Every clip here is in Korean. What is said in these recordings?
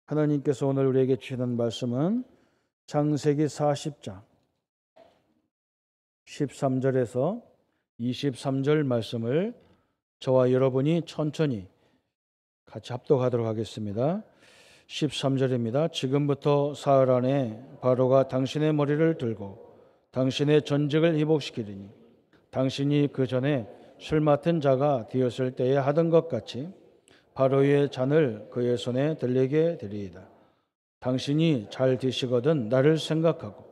하나님께서 오늘 우리에게 주시는 말씀은 창세기 40장 13절에서 23절 말씀을 저와 여러분이 천천히 같이 합독하도록 하겠습니다. 13절입니다. 지금부터 사흘 안에 바로가 당신의 머리를 들고 당신의 전직을 회복시키리니 당신이 그 전에 술 맡은 자가 되었을 때에 하던 것 같이 바로의 잔을 그의 손에 들리게 되리이다. 당신이 잘 되시거든 나를 생각하고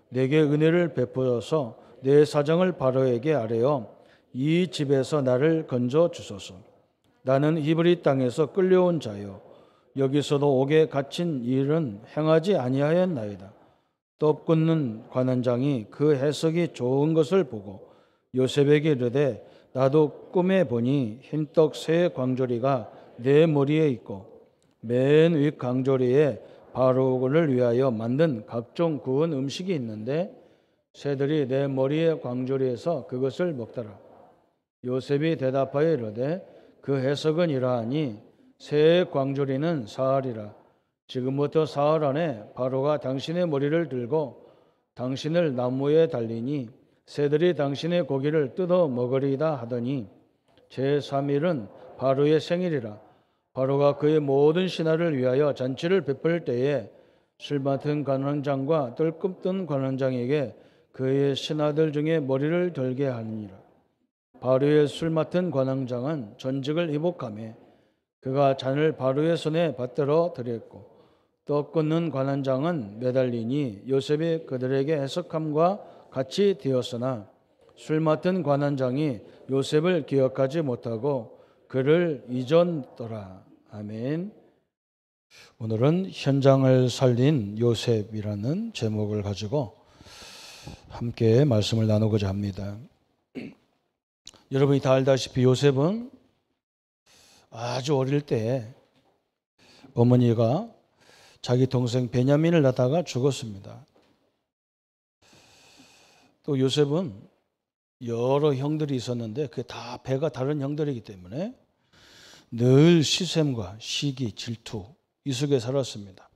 내게 은혜를 베풀어서 내 사정을 바로에게 아뢰어 이 집에서 나를 건져 주소서. 나는 히브리 땅에서 끌려온 자요 여기서도 옥에 갇힌 일은 행하지 아니하였나이다. 떡 굽는 관원장이 그 해석이 좋은 것을 보고 요셉에게 이르되 나도 꿈에 보니 흰떡 세 광조리가 내 머리에 있고 맨 위 광조리에 바로를 위하여 만든 각종 구운 음식이 있는데 새들이 내 머리의 광조리에서 그것을 먹더라. 요셉이 대답하여 이르되 그 해석은 이러하니 새 광조리는 사흘이라. 지금부터 사흘 안에 바로가 당신의 머리를 들고 당신을 나무에 달리니 새들이 당신의 고기를 뜯어 먹으리이다 하더니 제3일은 바로의 생일이라. 바로가 그의 모든 신하를 위하여 잔치를 베풀 때에 술 맡은 관원장과 뜰급뜬 관원장에게 그의 신하들 중에 머리를 들게 하느니라. 바로의 술 맡은 관원장은 전직을 회복하며 그가 잔을 바로의 손에 받들어 드렸고 떡 굽는 관원장은 매달리니 요셉이 그들에게 해석함과 같이 되었으나 술 맡은 관원장이 요셉을 기억하지 못하고 그를 잊었더라. 아멘. 오늘은 현장을 살린 요셉이라는 제목을 가지고 함께 말씀을 나누고자 합니다. 여러분이 다 알다시피 요셉은 아주 어릴 때 어머니가 자기 동생 베냐민을 낳다가 죽었습니다. 또 요셉은 여러 형들이 있었는데 그게 다 배가 다른 형들이기 때문에 늘 시샘과 시기, 질투 이 속에 살았습니다.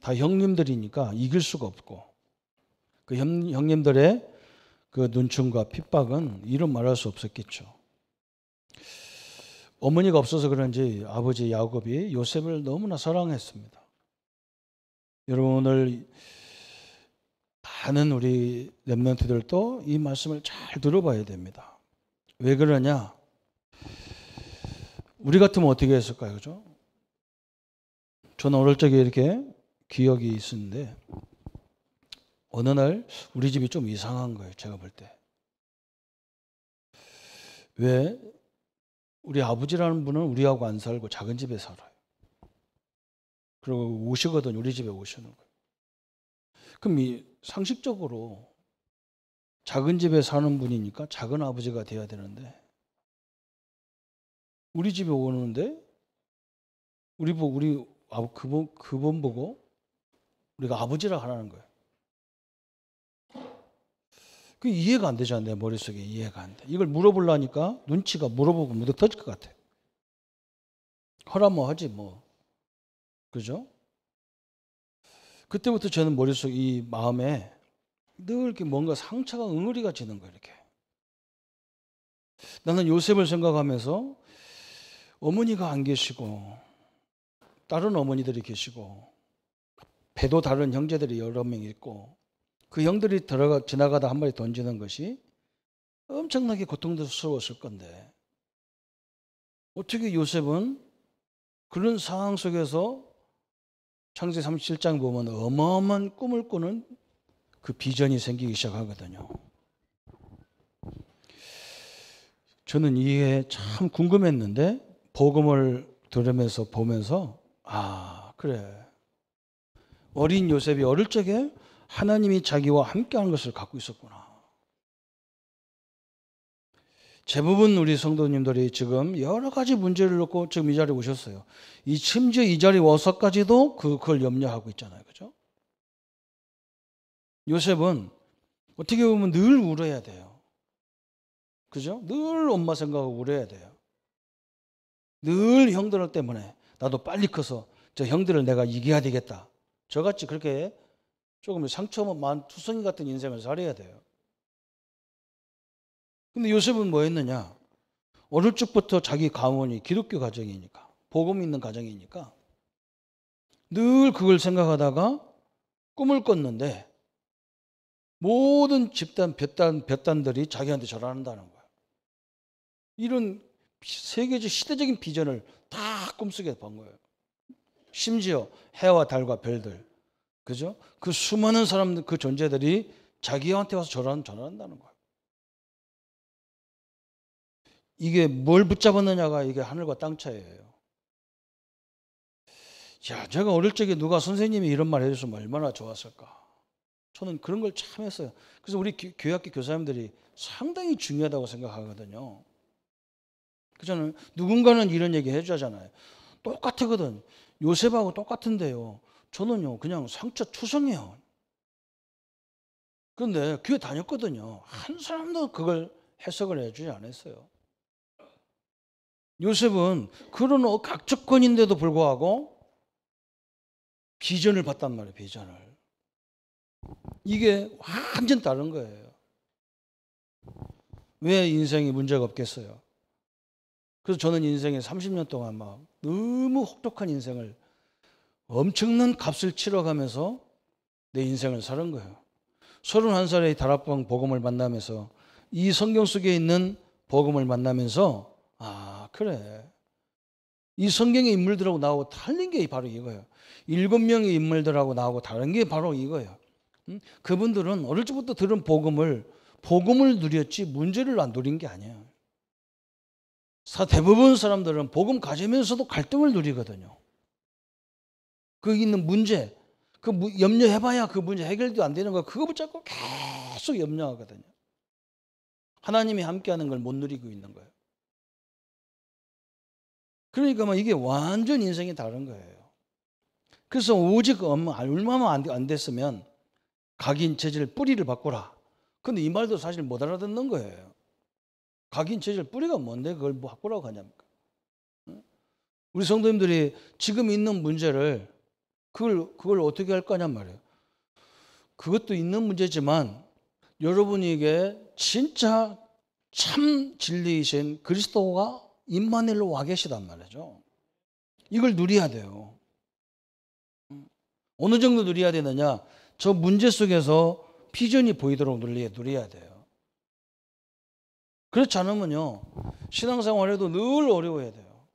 다 형님들이니까 이길 수가 없고 그 형님들의 그 눈총과 핍박은 이루 말할 수 없었겠죠. 어머니가 없어서 그런지 아버지 야곱이 요셉을 너무나 사랑했습니다. 여러분 오늘 많은 우리 렘넌트들도 이 말씀을 잘 들어봐야 됩니다. 왜 그러냐? 우리 같으면 어떻게 했을까요? 그죠? 저는 어릴 적에 이렇게 기억이 있었는데 어느 날 우리 집이 좀 이상한 거예요. 제가 볼 때. 왜? 우리 아버지라는 분은 우리하고 안 살고 작은 집에 살아요. 그리고 오시거든요. 우리 집에 오시는 거예요. 그럼 이 상식적으로 작은 집에 사는 분이니까 작은 아버지가 돼야 되는데 우리 집에 오는데 그분 보고 우리가 아버지라 하라는 거예요. 그 이해가 안 되잖아요. 내 머릿속에 이해가 안 돼. 이걸 물어보려니까 눈치가 물어보고 무득 터질 것 같아. 하라면 하지 뭐. 그죠? 그때부터 저는 머릿속 이 마음에 늘 이렇게 뭔가 상처가 응어리가 지는 거예요. 이렇게. 나는 요셉을 생각하면서 어머니가 안 계시고 다른 어머니들이 계시고 배도 다른 형제들이 여러 명 있고 그 형들이 지나가다 한 마리 던지는 것이 엄청나게 고통스러웠을 건데 어떻게 요셉은 그런 상황 속에서 창세기 37장 보면 어마어마한 꿈을 꾸는 그 비전이 생기기 시작하거든요. 저는 이게 참 궁금했는데 복음을 들으면서 보면서 그래. 어린 요셉이 어릴 적에 하나님이 자기와 함께하는 것을 갖고 있었구나. 대부분 우리 성도님들이 지금 여러 가지 문제를 놓고 지금 이 자리에 오셨어요. 심지어 이 자리에 와서까지도 그걸 염려하고 있잖아요. 그죠? 요셉은 어떻게 보면 늘 울어야 돼요. 그죠? 늘 엄마 생각하고 울어야 돼요. 늘 형들 때문에 나도 빨리 커서 저 형들을 내가 이겨야 되겠다. 저같이 그렇게 조금 상처만 투성이 같은 인생을 살아야 돼요. 근데 요셉은 뭐 했느냐? 어릴 적부터 자기 가문이 기독교 가정이니까, 복음 있는 가정이니까 늘 그걸 생각하다가 꿈을 꿨는데 모든 집단, 볕단들이 자기한테 절한다는 거야. 이런 세계적 시대적인 비전을 다 꿈속에 본 거예요. 심지어 해와 달과 별들, 그죠? 그 수많은 사람들, 그 존재들이 자기한테 와서 절한다는 거예요. 이게 뭘 붙잡았느냐가 이게 하늘과 땅 차이예요. 야, 제가 어릴 적에 누가 선생님이 이런 말 해줬으면 얼마나 좋았을까. 저는 그런 걸 참 했어요. 그래서 우리 교회학교 교사님들이 상당히 중요하다고 생각하거든요. 저는 누군가는 이런 얘기 해주잖아요. 똑같거든. 요셉하고 똑같은데요. 저는요 그냥 상처 투성이에요. 그런데 교회 다녔거든요. 한 사람도 그걸 해석을 해주지 않았어요. 요셉은 그런 악조건인데도 불구하고 비전을 봤단 말이에요. 비전을. 이게 완전 다른 거예요. 왜 인생이 문제가 없겠어요? 그래서 저는 인생에 30년 동안 막 너무 혹독한 인생을 엄청난 값을 치러가면서 내 인생을 사는 거예요. 31살에 다락방 복음을 만나면서 이 성경 속에 있는 복음을 만나면서 아 그래 이 성경의 인물들하고 나하고 다른 게 바로 이거예요. 7명의 인물들하고 나하고 다른 게 바로 이거예요. 그분들은 어릴 적부터 들은 복음을 누렸지 문제를 안 누린 게 아니에요. 대부분 사람들은 복음 가지면서도 갈등을 누리거든요. 거기 있는 문제, 그 염려해봐야 그 문제 해결도 안 되는 거 그거 붙잡고 계속 염려하거든요. 하나님이 함께하는 걸 못 누리고 있는 거예요. 그러니까 막 이게 완전 인생이 다른 거예요. 그래서 오직 얼마만 안 됐으면 각인 체질 뿌리를 바꾸라. 근데 이 말도 사실 못 알아듣는 거예요. 각인 체질 뿌리가 뭔데 그걸 뭐 바꾸라고 하냐니까. 우리 성도님들이 지금 있는 문제를 그걸 어떻게 할 거냔 말이에요. 그것도 있는 문제지만 여러분에게 진짜 참 진리이신 그리스도가 임마누엘로 와 계시단 말이죠. 이걸 누려야 돼요. 어느 정도 누려야 되느냐? 저 문제 속에서 비전이 보이도록 누려야 돼요. 그렇지 않으면요 신앙생활에도 늘 어려워야 돼요.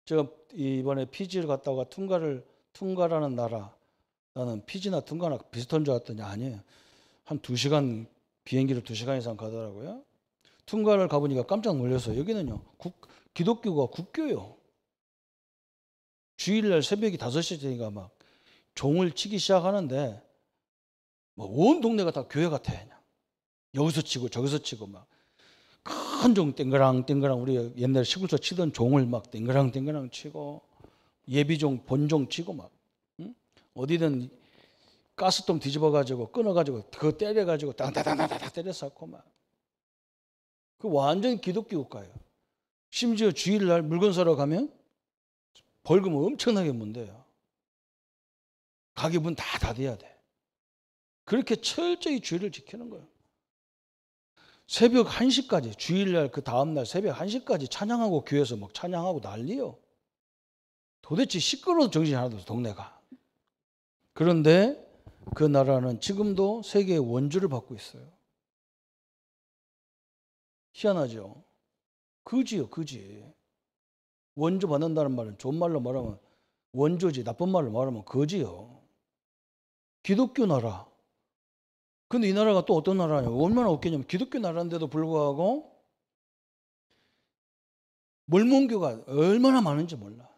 제가 이번에 피지를 갔다가 퉁가라는 나라, 나는 피지나 퉁가나 비슷한 줄 알았더니 아니에요. 한 2시간 비행기를 2시간 이상 가더라고요. 퉁가를 가보니까 깜짝 놀랐어요. 여기는요 기독교가 국교요. 주일날 새벽이 5시 되니까 막 종을 치기 시작하는데 뭐 온 동네가 다 교회 같아. 그냥. 여기서 치고 저기서 치고 막 큰 종 땡그랑 우리 옛날 시골서 치던 종을 막 땡그랑 치고 예비종 본종 치고 막 어디든 가스통 뒤집어가지고 끊어가지고 그거 때려가지고 땅땅땅땅 때려서 막 그 완전 기독교 국가예요. 심지어 주일날 물건 사러 가면 벌금 엄청나게 문대요. 가게 문 다 닫아야 돼. 그렇게 철저히 주의를 지키는 거예요. 새벽 1시까지 주일날 그 다음날 새벽 1시까지 찬양하고 교회에서 막 찬양하고 난리요. 도대체 시끄러워서 정신이 하나도 없어 동네가. 그런데 그 나라는 지금도 세계의 원조를 받고 있어요. 희한하죠. 거지요 거지. 원조 받는다는 말은 좋은 말로 말하면 원조지 나쁜 말로 말하면 거지요. 기독교 나라. 근데 이 나라가 또 어떤 나라냐고 얼마나 웃기냐면 기독교 나라인데도 불구하고 몰몬교가 얼마나 많은지 몰라.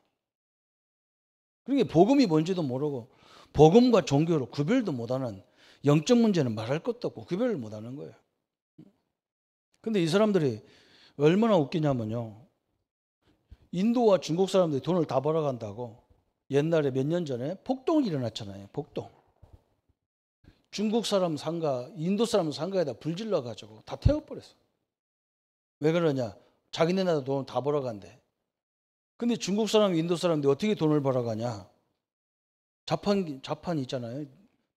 그러니까 복음이 뭔지도 모르고 복음과 종교로 구별도 못하는 영적 문제는 말할 것도 없고 구별을 못하는 거예요. 근데 이 사람들이 얼마나 웃기냐면요. 인도와 중국 사람들이 돈을 다 벌어간다고 옛날에 몇 년 전에 폭동이 일어났잖아요. 폭동. 중국 사람 상가, 인도 사람 상가에다 불 질러가지고 다 태워버렸어. 왜 그러냐? 자기네 나라 돈 다 벌어간대. 근데 중국 사람, 인도 사람들이 어떻게 돈을 벌어가냐? 자판 있잖아요.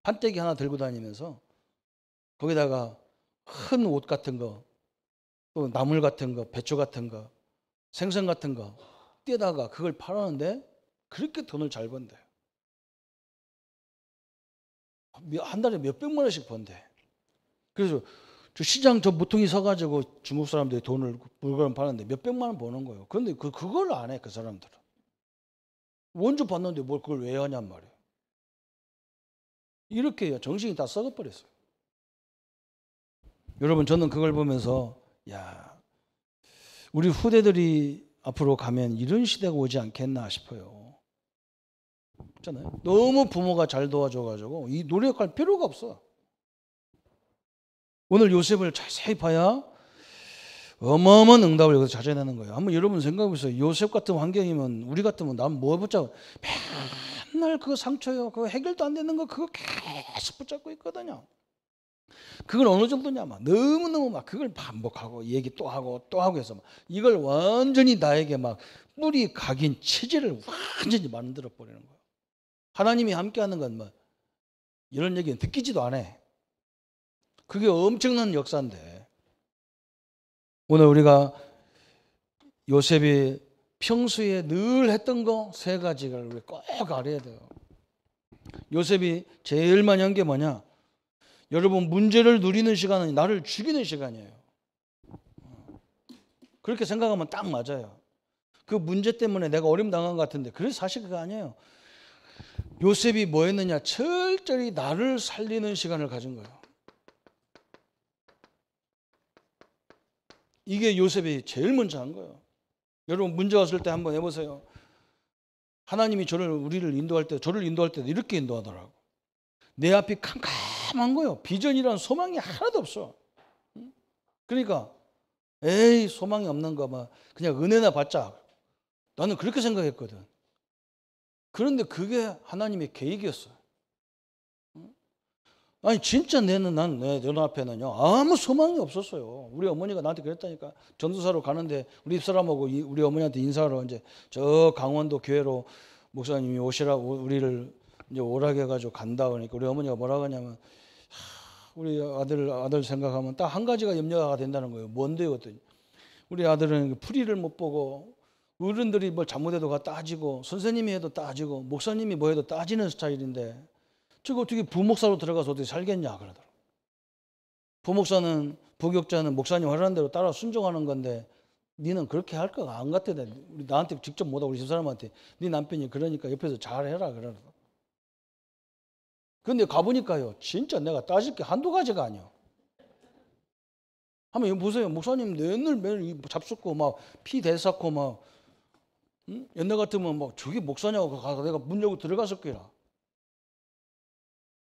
판때기 하나 들고 다니면서 거기다가 큰 옷 같은 거, 또 나물 같은 거, 배추 같은 거, 생선 같은 거 떼다가 그걸 팔았는데 그렇게 돈을 잘 번대. 한 달에 몇백만 원씩 번대. 그래서 저 시장 저 모퉁이 서가지고 중국 사람들이 돈을 물건 파는데 몇백만 원 버는 거예요. 그런데 그걸 안 해, 그 사람들은. 원조 받는데 뭘 그걸 왜 하냔 말이에요. 이렇게 정신이 다 썩어버렸어요. 여러분, 저는 그걸 보면서 야, 우리 후대들이 앞으로 가면 이런 시대가 오지 않겠나 싶어요. 있잖아요. 너무 부모가 잘 도와줘가지고 이 노력할 필요가 없어. 오늘 요셉을 자세히 봐야 어마어마한 응답을 여기서 찾아내는 거예요. 한번 여러분 생각해보세요. 요셉 같은 환경이면 우리 같으면 난 뭐 붙잡고 맨날 그거 상처요. 그거 해결도 안 되는 거 그거 계속 붙잡고 있거든요. 그걸 어느 정도냐면 너무너무 막 그걸 반복하고 얘기 또 하고 또 하고 해서 막 이걸 완전히 나에게 막 뿌리 각인 체질을 완전히 만들어 버리는 거예요. 하나님이 함께하는 건 뭐 이런 얘기는 듣기지도 않아. 그게 엄청난 역사인데 오늘 우리가 요셉이 평소에 늘 했던 거 세 가지를 우리 꼭 알아야 돼요. 요셉이 제일 많이 한 게 뭐냐? 여러분, 문제를 누리는 시간은 나를 죽이는 시간이에요. 그렇게 생각하면 딱 맞아요. 그 문제 때문에 내가 어려움 당한 것 같은데 그래서 사실 그거 아니에요. 요셉이 뭐 했느냐? 철저히 나를 살리는 시간을 가진 거예요. 이게 요셉이 제일 먼저 한 거예요. 여러분, 문제 왔을 때 한번 해보세요. 하나님이 우리를 인도할 때, 저를 인도할 때도 이렇게 인도하더라고. 내 앞이 캄캄한 거예요. 비전이란 소망이 하나도 없어. 그러니까 에이, 소망이 없는 거 막 그냥 은혜나 받자. 나는 그렇게 생각했거든. 그런데 그게 하나님의 계획이었어요. 아니 진짜 내 눈앞에는요 아무 소망이 없었어요. 우리 어머니가 나한테 그랬다니까. 전도사로 가는데 우리 집사람하고 우리 어머니한테 인사하러 이제 저 강원도 교회로 목사님이 오시라고 우리를 이제 오라게 해가지고 간다 그러니까 우리 어머니가 뭐라고 하냐면 우리 아들 생각하면 딱 한 가지가 염려가 된다는 거예요. 뭔데요? 그랬더니 우리 아들은 풀이를 못 보고 어른들이 뭘 잘못해도 가 따지고 선생님이 해도 따지고 목사님이 뭐 해도 따지는 스타일인데 저거 어떻게 부목사로 들어가서 어떻게 살겠냐 그러더라고. 부목사는 부교육자는 목사님 하라는 대로 따라 순종하는 건데 니는 그렇게 할 거 안 같아. 나한테 직접 못하고 우리 집사람한테 네 남편이 그러니까 옆에서 잘해라 그러더라고. 근데 가보니까요 진짜 내가 따질 게 한두 가지가 아니야. 한번 이거 보세요. 목사님 매일 잡숫고 막 피 대쌓고 막 옛날 같으면 막 저기 목사냐고 가서 내가 문 열고 들어갔을 거야.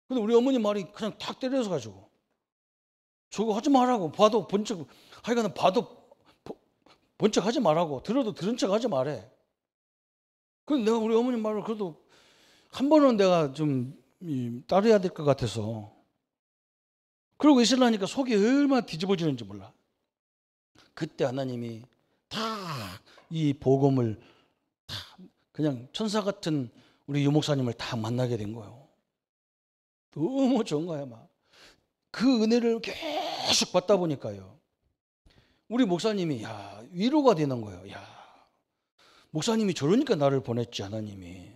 근데 우리 어머니 말이 그냥 탁 때려서 가지고 저거 하지 말라고. 봐도 번쩍 하여간 봐도 번쩍 하지 말라고. 들어도 들은 척 하지 말래. 근데 내가 우리 어머니 말을 그래도 한 번은 내가 좀 따라야 될 것 같아서 그러고 있으려니까 속이 얼마나 뒤집어지는지 몰라. 그때 하나님이 다 이 복음을 다 그냥 천사 같은 우리 유목사님을 다 만나게 된 거예요. 너무 좋은 거야 막. 그 은혜를 계속 받다 보니까요. 우리 목사님이 위로가 되는 거예요. 목사님이 저러니까 나를 보냈지 하나님이.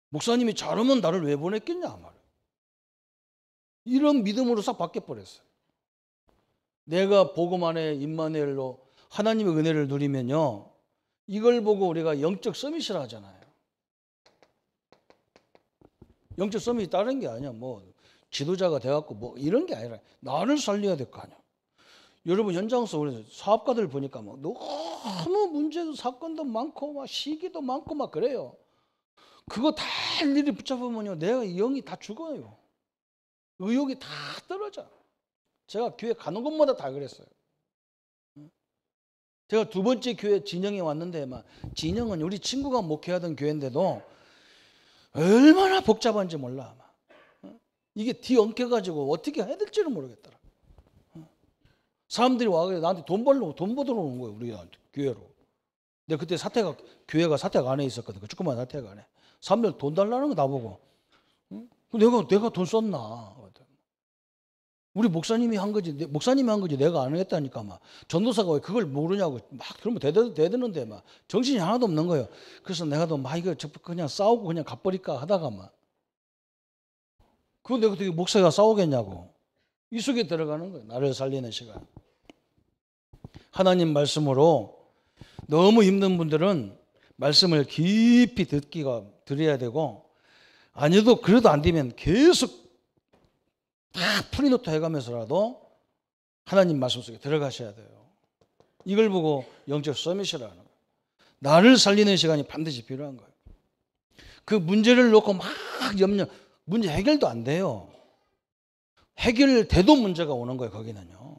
목사님이 저러면 나를 왜 보냈겠냐 말이에요. 이런 믿음으로 싹 바뀌어버렸어요. 내가 복음 안에 임마누엘로 하나님의 은혜를 누리면요. 이걸 보고 우리가 영적 서밋이라 하잖아요. 영적 서밋이 다른 게 아니야. 뭐 지도자가 돼갖고 뭐 이런 게 아니라 나를 살려야 될 거 아니야. 여러분 현장에서 우리 사업가들 보니까 막 너무 문제도 사건도 많고 막 시기도 많고 막 그래요. 그거 다 일일이 붙잡으면요. 내가 영이 다 죽어요. 의욕이 다 떨어져. 제가 교회 가는 곳마다 다 그랬어요. 제가 두 번째 교회 진영에 왔는데 막 진영은 우리 친구가 목회하던 교회인데도 얼마나 복잡한지 몰라. 이게 뒤엉켜가지고 어떻게 해야 될지를 모르겠더라. 사람들이 와서 나한테 돈 벌러 돈 받으러 오는 거예요. 우리한테 교회로. 근데 그때 교회가 사택 안에 있었거든. 그 조그만 사택 안에. 사람들 돈 달라는 거 나보고. 응? 내가 돈 썼나? 우리 목사님이 한 거지. 목사님이 한 거지. 내가 안 했다니까 막. 전도사가 왜 그걸 모르냐고 막 그러면 대드는데 막 정신이 하나도 없는 거예요. 그래서 내가도 막 이거 그냥 싸우고 그냥 갚버릴까 하다가 막. 그거 내가 어떻게 목사가 싸우겠냐고. 이 속에 들어가는 거예요. 나를 살리는 시간. 하나님 말씀으로 너무 힘든 분들은 말씀을 깊이 들어야 되고, 아니도 그래도 안 되면 계속 다 프리노트 해가면서라도 하나님 말씀 속에 들어가셔야 돼요. 이걸 보고 영적 서밋이라는 거예요. 나를 살리는 시간이 반드시 필요한 거예요. 그 문제를 놓고 막 문제 해결도 안 돼요. 해결돼도 문제가 오는 거예요. 거기는요.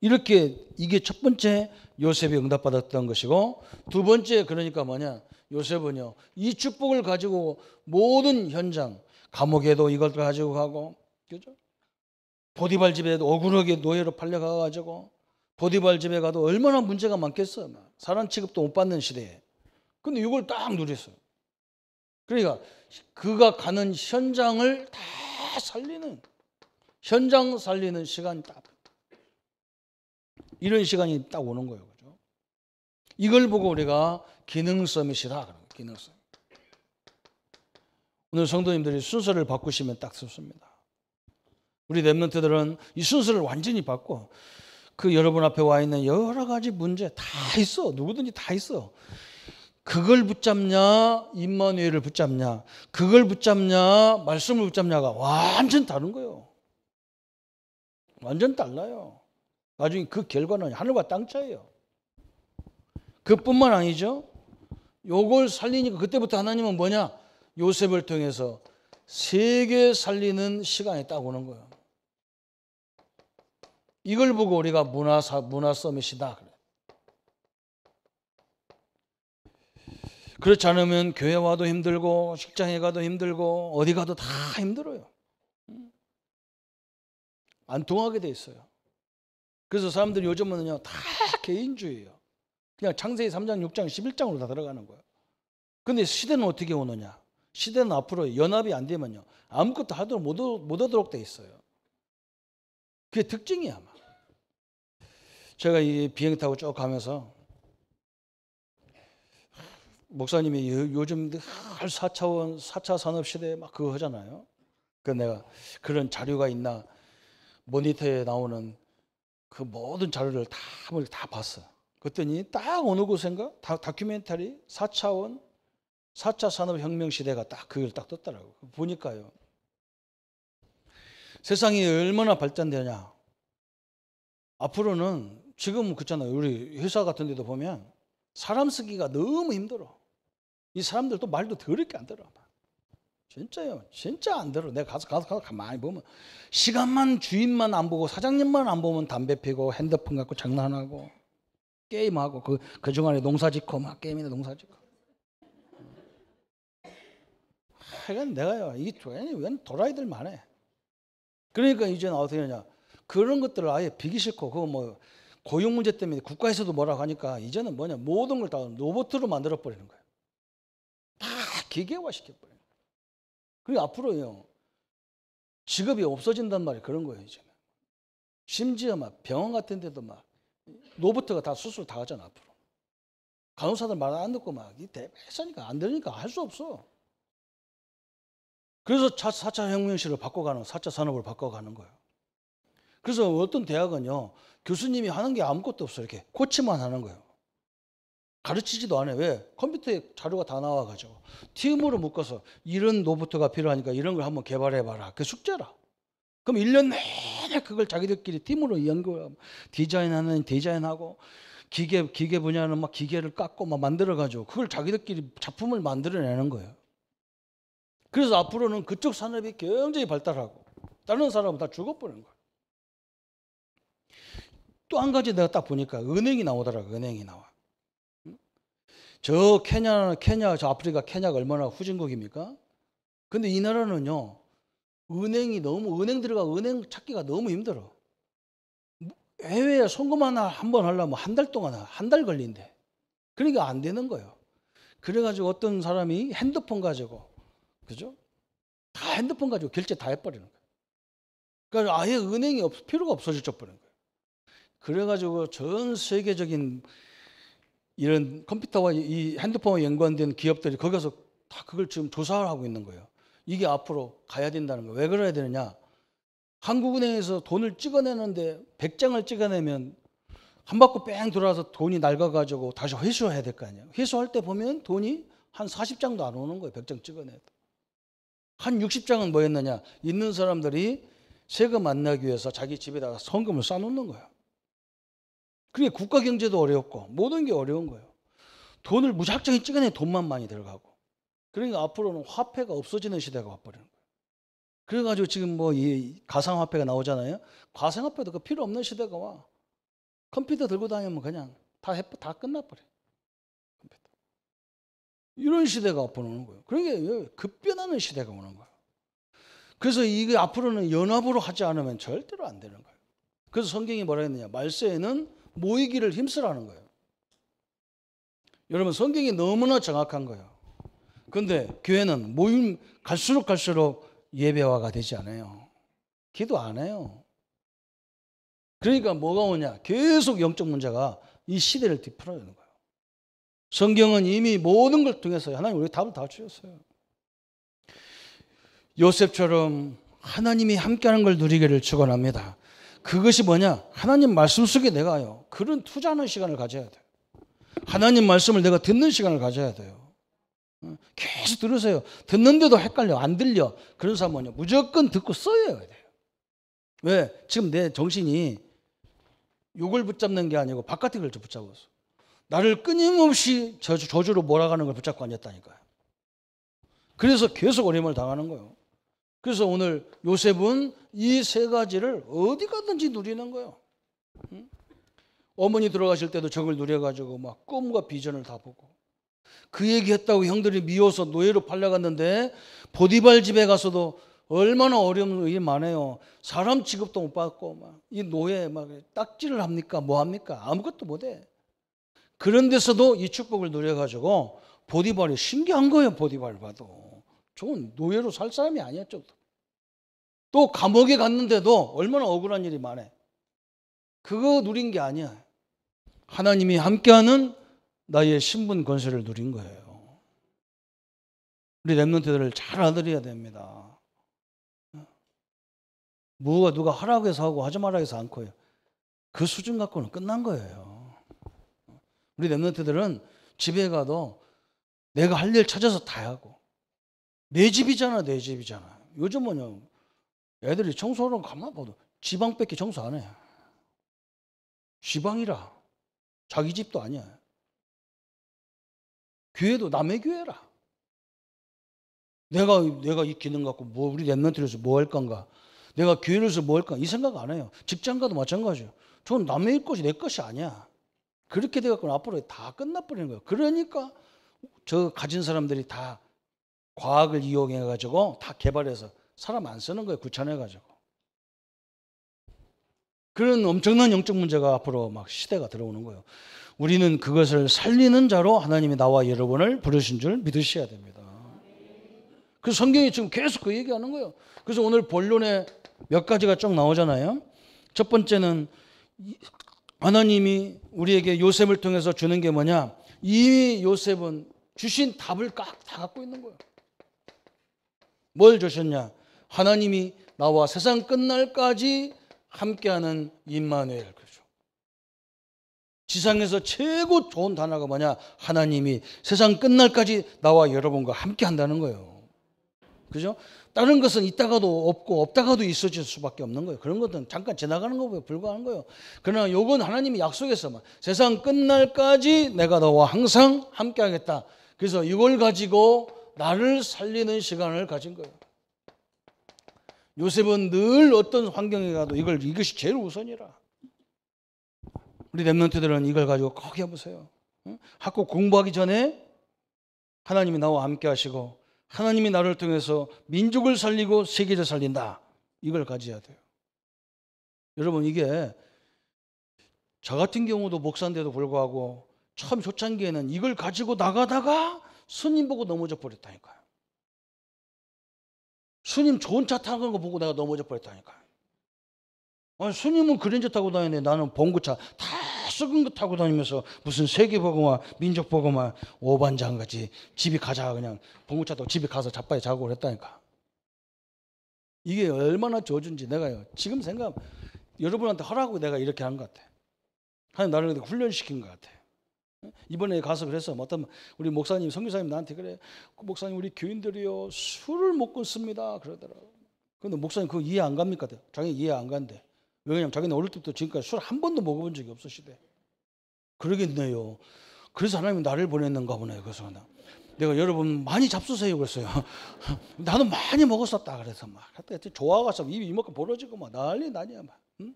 이렇게 이게 첫 번째 요셉이 응답받았던 것이고, 두 번째 그러니까 뭐냐, 요셉은요 이 축복을 가지고 모든 현장, 감옥에도 이걸 가지고 가고, 그죠? 보디발 집에도 억울하게 노예로 팔려가가지고 보디발 집에 가도 얼마나 문제가 많겠어. 사람 취급도 못 받는 시대에. 근데 이걸 딱 누렸어요. 그러니까 그가 가는 현장을 다 살리는, 현장 살리는 시간이 딱, 이런 시간이 딱 오는 거예요. 그죠? 이걸 보고 우리가 기능 서밋이다. 기능 서밋. 오늘 성도님들이 순서를 바꾸시면 딱 좋습니다. 우리 랩런트들은 이 순서를 완전히 바꿔. 그 여러분 앞에 와 있는 여러 가지 문제 다 있어. 누구든지 다 있어. 그걸 붙잡냐, 임마누엘을 붙잡냐, 그걸 붙잡냐, 말씀을 붙잡냐가 완전 다른 거예요. 완전 달라요. 나중에 그 결과는 하늘과 땅 차이예요. 그뿐만 아니죠. 요걸 살리니까 그때부터 하나님은 뭐냐? 요셉을 통해서 세계 살리는 시간이 딱 오는 거예요. 이걸 보고 우리가 문화 서밋이다. 그렇지 않으면 교회 와도 힘들고 직장에 가도 힘들고 어디 가도 다 힘들어요. 안 통하게 돼 있어요. 그래서 사람들이 요즘은요 다 개인주의예요. 그냥 창세기 3장, 6장, 11장으로 다 들어가는 거예요. 근데 시대는 어떻게 오느냐? 시대는 앞으로 연합이 안 되면요 아무것도 하도록 못 하도록 돼 있어요. 그게 특징이야 아마. 제가 이 비행 타고 쭉 가면서 목사님이 요즘 4차 산업시대에 막 그거 하잖아요. 그래서 내가 그런 자료가 있나 모니터에 나오는 그 모든 자료를 다 봤어. 그랬더니 딱 어느 곳인가 다큐멘터리 4차 산업혁명 시대가 딱 그걸 딱 떴더라고요. 보니까요. 세상이 얼마나 발전되냐. 앞으로는 지금 그렇잖아요. 우리 회사 같은 데도 보면 사람 쓰기가 너무 힘들어. 이 사람들도 말도 더럽게 안 들어. 진짜요. 진짜 안 들어. 내가 가서 가만히 보면 시간만 주인만 안 보고 사장님만 안 보면 담배 피고 핸드폰 갖고 장난하고 게임하고 그 중간에 농사 짓고 막 게임이나 농사 짓고. 하여간 내가요. 이게 웬 도라이들만 해. 그러니까 이제는 어떻게 하냐. 그런 것들을 아예 비기 싫고 그거 뭐 고용 문제 때문에 국가에서도 뭐라고 하니까 이제는 뭐냐 모든 걸 다 로봇으로 만들어 버리는 거예요. 다 기계화 시켜버려요. 그리고 앞으로요 직업이 없어진단 말이에요. 그런 거예요. 이제는 심지어 막 병원 같은 데도 막 로봇가 다 수술 다 하잖아. 앞으로 간호사들 말 안 듣고 막 이 대배사니까 안 되니까 할 수 없어. 그래서 4차 혁명시를 바꿔가는 4차 산업을 바꿔가는 거예요. 그래서 어떤 대학은요 교수님이 하는 게 아무것도 없어요. 이렇게 코치만 하는 거예요. 가르치지도 않아요. 왜? 컴퓨터에 자료가 다 나와가지고 팀으로 묶어서 이런 로봇가 필요하니까 이런 걸 한번 개발해봐라. 그게 숙제라. 그럼 1년 내내 그걸 자기들끼리 팀으로 연구하고 디자인하고 기계 분야는 막 기계를 깎고 막 만들어가지고 그걸 자기들끼리 작품을 만들어내는 거예요. 그래서 앞으로는 그쪽 산업이 굉장히 발달하고 다른 사람은 다 죽어버리는 거예요. 또 한 가지 내가 딱 보니까 은행이 나오더라고요. 은행이 나와. 저 케냐, 저 아프리카 케냐가 얼마나 후진국입니까? 근데 이 나라는요, 은행 찾기가 너무 힘들어. 해외에 송금 하나 한 번 하려면 한 달 걸린대. 그러니까 안 되는 거예요. 그래가지고 어떤 사람이 핸드폰 가지고, 그죠? 다 핸드폰 가지고 결제 다 해버리는 거예요. 그러니까 아예 은행이 필요가 없어져 버리는 거예요. 그래가지고 전 세계적인 이런 컴퓨터와 이 핸드폰과 연관된 기업들이 거기서 다 그걸 지금 조사를 하고 있는 거예요. 이게 앞으로 가야 된다는 거예요. 왜 그래야 되느냐? 한국은행에서 돈을 찍어내는데 100장을 찍어내면 한 바퀴 뺑 돌아서 돈이 낡아가지고 다시 회수해야 될 거 아니에요. 회수할 때 보면 돈이 한 40장도 안 오는 거예요. 100장 찍어내도. 한 60장은 뭐였느냐? 있는 사람들이 세금 안 내기 위해서 자기 집에다가 성금을 쌓아놓는 거예요. 그게 국가 경제도 어렵고 모든 게 어려운 거예요. 돈을 무작정히 찍어내 돈만 많이 들어가고. 그러니까 앞으로는 화폐가 없어지는 시대가 와버리는 거예요. 그래가지고 지금 뭐 이 가상화폐가 나오잖아요. 가상화폐도 그 필요 없는 시대가 와. 컴퓨터 들고 다니면 그냥 다 끝나버려. 컴퓨터. 이런 시대가 앞으로 오는 거예요. 그러니까 급변하는 시대가 오는 거예요. 그래서 이게 앞으로는 연합으로 하지 않으면 절대로 안 되는 거예요. 그래서 성경이 뭐라 했느냐? 말세에는 모이기를 힘쓰라는 거예요. 여러분 성경이 너무나 정확한 거예요. 그런데 교회는 모임 갈수록 예배화가 되지 않아요. 기도 안 해요. 그러니까 뭐가 오냐? 계속 영적 문제가 이 시대를 뒤풀어야 되는 거예요. 성경은 이미 모든 걸 통해서 하나님 우리 답을 다 주셨어요. 요셉처럼 하나님이 함께하는 걸 누리기를 축원합니다. 그것이 뭐냐? 하나님 말씀 속에 내가요. 그런 투자하는 시간을 가져야 돼요. 하나님 말씀을 내가 듣는 시간을 가져야 돼요. 계속 들으세요. 듣는데도 헷갈려. 안 들려. 그런 사람은요. 무조건 듣고 써야 돼요. 왜? 지금 내 정신이 욕을 붙잡는 게 아니고 바깥의 걸 붙잡았어. 나를 끊임없이 저주로 몰아가는 걸 붙잡고 앉았다니까요. 그래서 계속 어려움을 당하는 거예요. 그래서 오늘 요셉은 이 세 가지를 어디 가든지 누리는 거예요. 어머니 돌아가실 때도 저걸 누려가지고 막 꿈과 비전을 다 보고 그 얘기했다고 형들이 미워서 노예로 팔려갔는데 보디발 집에 가서도 얼마나 어려운 일이 많아요. 사람 취급도 못 받고 막 이 노예 막 딱지를 합니까? 뭐 합니까? 아무것도 못해. 그런 데서도 이 축복을 누려가지고 보디발이 신기한 거예요. 보디발 봐도 좋은 노예로 살 사람이 아니었죠. 또 감옥에 갔는데도 얼마나 억울한 일이 많아. 그거 누린 게 아니야. 하나님이 함께하는 나의 신분 권세를 누린 거예요. 우리 렘넌트들을 잘 알아들어야 됩니다. 뭐가 누가 하라고 해서 하고 하지 말라고 해서 않고요. 그 수준 갖고는 끝난 거예요. 우리 렘넌트들은 집에 가도 내가 할 일 찾아서 다 하고 내 집이잖아. 요즘은요 애들이 청소하러 가만 봐도 지방밖에 청소 안 해. 지방이라 자기 집도 아니야. 교회도 남의 교회라. 내가 이 기능 갖고 뭐 우리 렘넌트에서 뭐 할 건가? 내가 교회에서 뭐 할 건가? 이 생각 안 해요. 직장 가도 마찬가지예요. 저는 남의 것이 내 것이 아니야. 그렇게 돼갖고는 앞으로 다 끝나버리는 거예요. 그러니까 저 가진 사람들이 다 과학을 이용해가지고 다 개발해서 사람 안 쓰는 거예요. 귀찮아가지고. 그런 엄청난 영적 문제가 앞으로 막 시대가 들어오는 거예요. 우리는 그것을 살리는 자로 하나님이 나와 여러분을 부르신 줄 믿으셔야 됩니다. 그래서 성경이 지금 계속 그 얘기하는 거예요. 그래서 오늘 본론에 몇 가지가 쭉 나오잖아요. 첫 번째는 하나님이 우리에게 요셉을 통해서 주는 게 뭐냐? 이미 요셉은 주신 답을 다 갖고 있는 거예요. 뭘 주셨냐? 하나님이 나와 세상 끝날까지 함께하는 임마누엘. 그렇죠. 지상에서 최고 좋은 단어가 뭐냐? 하나님이 세상 끝날까지 나와 여러분과 함께한다는 거예요. 그죠? 다른 것은 있다가도 없고 없다가도 있어질 수밖에 없는 거예요. 그런 것들은 잠깐 지나가는 것에 불과한 거예요. 그러나 요건 하나님이 약속했어. 세상 끝날까지 내가 너와 항상 함께하겠다. 그래서 이걸 가지고 나를 살리는 시간을 가진 거예요. 요셉은 늘 어떤 환경에 가도 이것이 제일 우선이라. 우리 렘넌트들은 이걸 가지고 꼭 해보세요. 학교 공부하기 전에 하나님이 나와 함께 하시고 하나님이 나를 통해서 민족을 살리고 세계를 살린다. 이걸 가져야 돼요. 여러분 이게 저 같은 경우도 목사인데도 불구하고 처음 초창기에는 이걸 가지고 나가다가 스님 보고 넘어져 버렸다니까요. 스님 좋은 차 타는 거 보고 내가 넘어져 버렸다니까요. 아니, 스님은 그랜저 타고 다니는데 나는 봉구차 다 썩은 거 타고 다니면서 무슨 세계보고만 민족보고만 오반장같이 집에 가자 그냥 봉구차 타고 집에 가서 자빠에 자고 그랬다니까. 이게 얼마나 저주인지 내가요. 지금 생각 여러분한테 하라고 내가 이렇게 한 것 같아. 하나님 나를 훈련시킨 것 같아. 이번에 가서 그래서 어떤 우리 목사님 선교사님 나한테 그래. 목사님 우리 교인들이요 술을 못 끊습니다 그러더라고. 근데 목사님 그거 이해 안 갑니까? 자기 이해 안 간대. 왜냐면 자기는 어릴 때부터 지금까지 술 한 번도 먹어본 적이 없으시대. 그러겠네요. 그래서 하나님이 나를 보냈는가 보네. 그래서 내가 여러분 많이 잡수세요 그랬어요. 나도 많이 먹었었다 그래서 막 하여튼 좋아가서 입이 이만큼 벌어지고 막 난리야 막. 응?